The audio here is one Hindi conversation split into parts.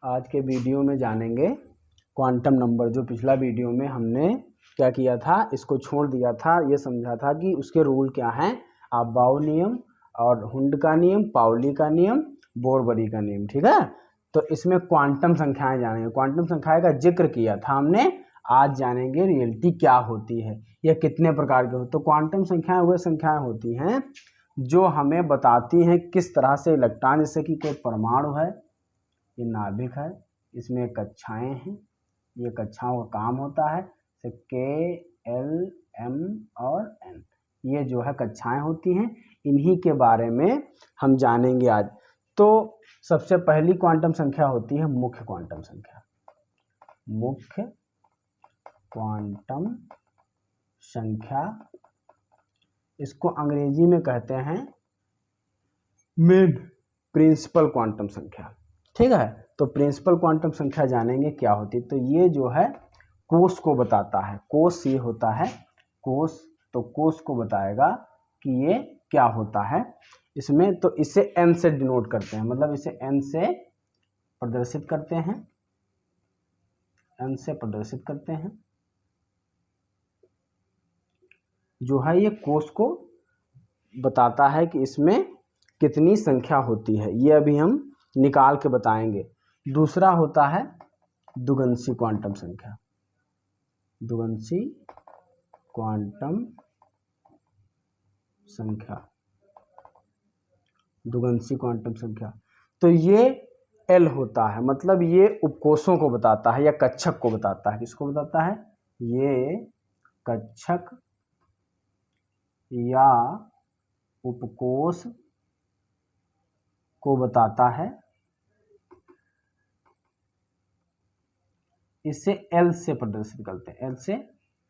आज के वीडियो में जानेंगे क्वांटम नंबर। जो पिछला वीडियो में हमने क्या किया था, इसको छोड़ दिया था, ये समझा था कि उसके रूल क्या हैं, अबाउ नियम और हुंड का नियम, पाउली का नियम, बोरबरी का नियम। ठीक है, तो इसमें क्वांटम संख्याएं जानेंगे। क्वांटम संख्याएं का जिक्र किया था हमने, आज जानेंगे रियलिटी क्या होती है, यह कितने प्रकार के होते। तो क्वांटम संख्याएं वह संख्याएं होती हैं जो हमें बताती हैं किस तरह से इलेक्ट्रॉन, जैसे कि कोई परमाणु है, ये नाभिक है, इसमें कक्षाएं हैं, ये कक्षाओं का काम होता है, जैसे के, एल, एम और एन, ये जो है कक्षाएं होती हैं। इन्हीं के बारे में हम जानेंगे आज। तो सबसे पहली क्वांटम संख्या होती है मुख्य क्वांटम संख्या। मुख्य क्वांटम संख्या, इसको अंग्रेजी में कहते हैं मेन प्रिंसिपल क्वांटम संख्या। ठीक है, तो प्रिंसिपल क्वांटम संख्या जानेंगे क्या होती है। तो ये जो है कोष को बताता है, कोष ये होता है कोष, तो कोष को बताएगा कि ये क्या होता है इसमें। तो इसे n से डिनोट करते हैं, मतलब इसे n से प्रदर्शित करते हैं, n से प्रदर्शित करते हैं। जो है ये कोष को बताता है कि इसमें कितनी संख्या होती है, ये अभी हम निकाल के बताएंगे। दूसरा होता है द्विगंशी क्वांटम संख्या। द्विगंशी क्वांटम संख्या, द्विगंशी क्वांटम संख्या, तो ये L होता है, मतलब ये उपकोषों को बताता है या कक्षक को बताता है। किसको बताता है? ये कक्षक या उपकोष को बताता है। इसे L से प्रदर्शित करते हैं, L से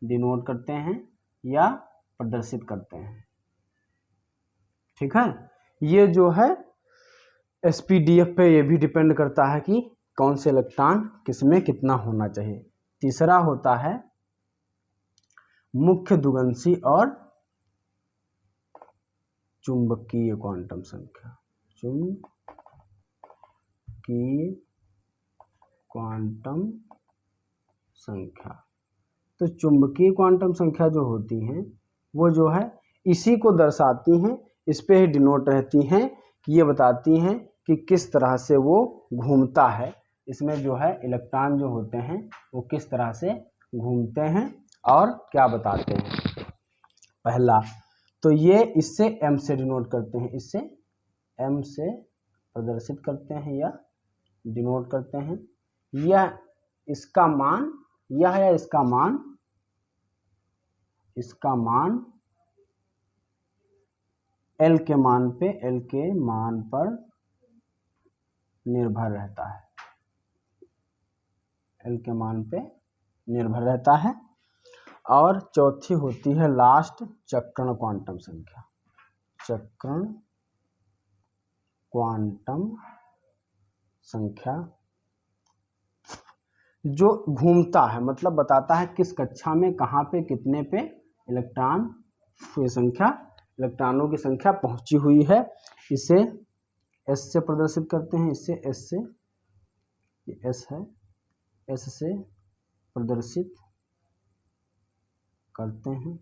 डिनोट करते हैं या प्रदर्शित करते हैं। ठीक है, ये जो है SPDF पे ये भी डिपेंड करता है कि कौन से इलेक्ट्रॉन किसमें कितना होना चाहिए। तीसरा होता है मुख्य द्विगंशी और चुंबकीय क्वांटम संख्या। चुंबकीय क्वांटम संख्या, तो चुंबकीय क्वांटम संख्या जो होती हैं वो जो है इसी को दर्शाती हैं, इस पे ही डिनोट रहती हैं कि ये बताती हैं कि किस तरह से वो घूमता है। इसमें जो है इलेक्ट्रॉन जो होते हैं वो किस तरह से घूमते हैं और क्या बताते हैं। पहला तो ये इससे m से डिनोट करते हैं, इससे m से प्रदर्शित करते हैं या डिनोट करते हैं। यह इसका मान, यह है इसका मान, इसका मान L के मान पे, L के मान पर निर्भर रहता है, L के मान पे निर्भर रहता है। और चौथी होती है लास्ट चक्रण क्वांटम संख्या। चक्रण क्वांटम संख्या जो घूमता है, मतलब बताता है किस कक्षा में कहाँ पे कितने पे इलेक्ट्रॉन की संख्या, इलेक्ट्रॉनों की संख्या पहुंची हुई है। इसे S से प्रदर्शित करते हैं, इससे S से, ये S है, S से प्रदर्शित करते हैं।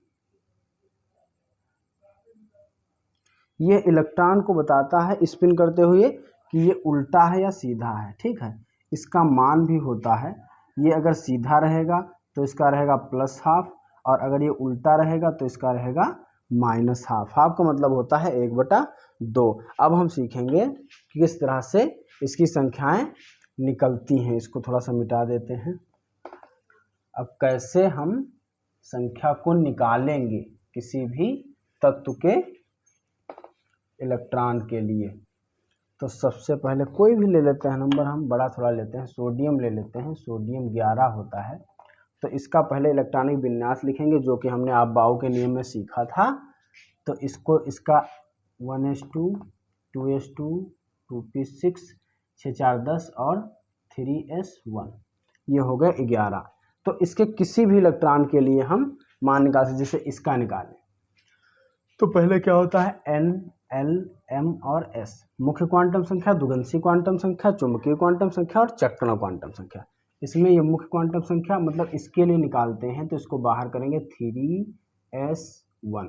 ये इलेक्ट्रॉन को बताता है स्पिन करते हुए कि ये उल्टा है या सीधा है। ठीक है, इसका मान भी होता है, ये अगर सीधा रहेगा तो इसका रहेगा +½ और अगर ये उल्टा रहेगा तो इसका रहेगा -½ हाफ का मतलब होता है 1/2। अब हम सीखेंगे कि किस तरह से इसकी संख्याएं निकलती हैं। इसको थोड़ा सा मिटा देते हैं। अब कैसे हम संख्या को निकालेंगे किसी भी तत्व के इलेक्ट्रॉन के लिए। तो सबसे पहले कोई भी ले लेते हैं नंबर, हम बड़ा थोड़ा लेते हैं, सोडियम ले लेते हैं। सोडियम 11 होता है, तो इसका पहले इलेक्ट्रॉनिक विन्यास लिखेंगे जो कि हमने अबाउ के नियम में सीखा था। तो इसको, इसका 1s2 2s2 2p6 6 4 10 और 3s1, ये हो गए 11। तो इसके किसी भी इलेक्ट्रॉन के लिए हम मान निकाल सकते, जैसे इसका निकालें तो पहले क्या होता है n एल, एम और एस। मुख्य क्वांटम संख्या, द्विगंशी क्वांटम संख्या, चुंबकीय क्वांटम संख्या और चक्रण क्वांटम संख्या। इसमें ये मुख्य क्वांटम संख्या मतलब इसके लिए निकालते हैं तो इसको बाहर करेंगे 3s1।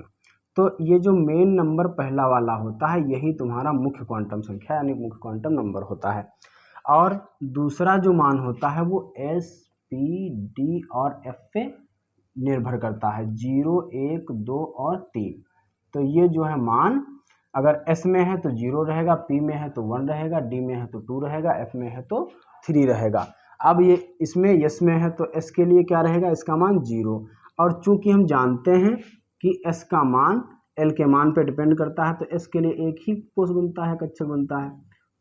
तो ये जो मेन नंबर पहला वाला होता है यही तुम्हारा मुख्य क्वांटम संख्या यानी मुख्य क्वांटम नंबर होता है। और दूसरा जो मान होता है वो एस, पी, डी और एफ पे निर्भर करता है, 0, 1, 2 और 3। तो ये जो है मान अगर एस में है तो 0 रहेगा, पी में है तो 1 रहेगा, डी में है तो 2 रहेगा, एफ में है तो 3 रहेगा। अब ये इसमें यस में है तो एस के लिए क्या रहेगा, इसका मान 0। और चूंकि हम जानते हैं कि एस का मान एल के मान पे डिपेंड करता है तो एस के लिए एक ही कोष बनता है, कक्षक बनता है।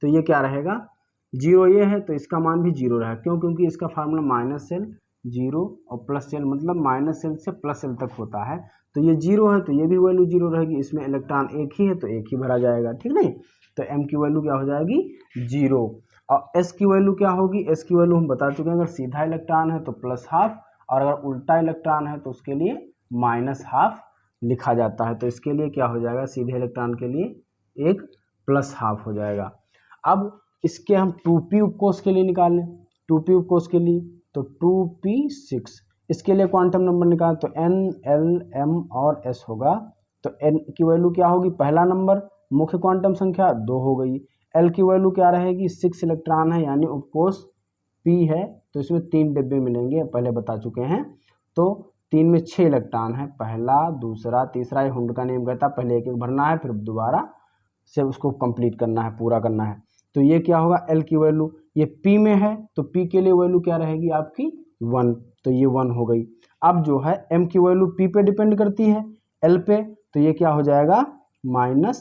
तो ये क्या रहेगा, 0 ये है तो इसका मान भी 0 रहेगा। क्यों? क्योंकि इसका फार्मूला माइनस एल 0 और प्लस एल, मतलब माइनस एल से प्लस एल तक होता है। तो ये 0 है तो ये भी वैल्यू 0 रहेगी। इसमें इलेक्ट्रॉन एक ही है तो एक ही भरा जाएगा, ठीक नहीं। तो एम की वैल्यू क्या हो जाएगी, 0। और एस की वैल्यू क्या होगी, एस की वैल्यू हम बता चुके हैं, अगर सीधा इलेक्ट्रॉन है तो +½ और अगर उल्टा इलेक्ट्रॉन है तो उसके लिए -½ लिखा जाता है। तो इसके लिए क्या हो जाएगा, सीधे इलेक्ट्रॉन के लिए एक +½ हो जाएगा। अब इसके हम 2p उपकोष के लिए निकाल लें, 2p उपकोष के लिए तो 2p6। इसके लिए क्वांटम नंबर निकाल तो n, l, m और s होगा। तो n की वैल्यू क्या होगी, पहला नंबर मुख्य क्वांटम संख्या 2 हो गई। l की वैल्यू क्या रहेगी, 6 इलेक्ट्रॉन है यानी उपकोष p है तो इसमें 3 डिब्बे मिलेंगे, पहले बता चुके हैं। तो 3 में 6 इलेक्ट्रॉन है, पहला, दूसरा, तीसरा। ये हुंड का नियम कहता है पहले एक एक भरना है फिर दोबारा से उसको कंप्लीट करना है, पूरा करना है। तो ये क्या होगा, l की वैल्यू, ये p में है तो p के लिए वैल्यू क्या रहेगी आपकी 1, तो ये 1 हो गई। अब जो है m की वैल्यू p पे डिपेंड करती है l पे, तो ये क्या हो जाएगा -l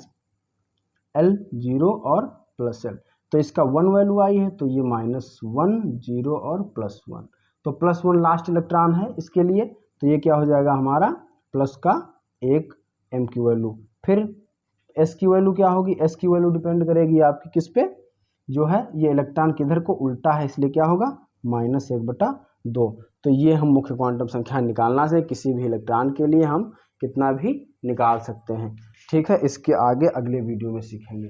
0 और +l। तो इसका 1 वैल्यू आई है तो ये -1, 0 और +1। तो +1 लास्ट इलेक्ट्रॉन है इसके लिए, तो ये क्या हो जाएगा हमारा प्लस का 1 m की वैल्यू। फिर s की वैल्यू क्या होगी, s की वैल्यू डिपेंड करेगी आपकी किस पे, जो है ये इलेक्ट्रॉन किधर को उल्टा है इसलिए क्या होगा -1/2। तो ये हम मुख्य क्वांटम संख्या निकालना से किसी भी इलेक्ट्रॉन के लिए हम कितना भी निकाल सकते हैं, ठीक है। इसके आगे अगले वीडियो में सीखेंगे।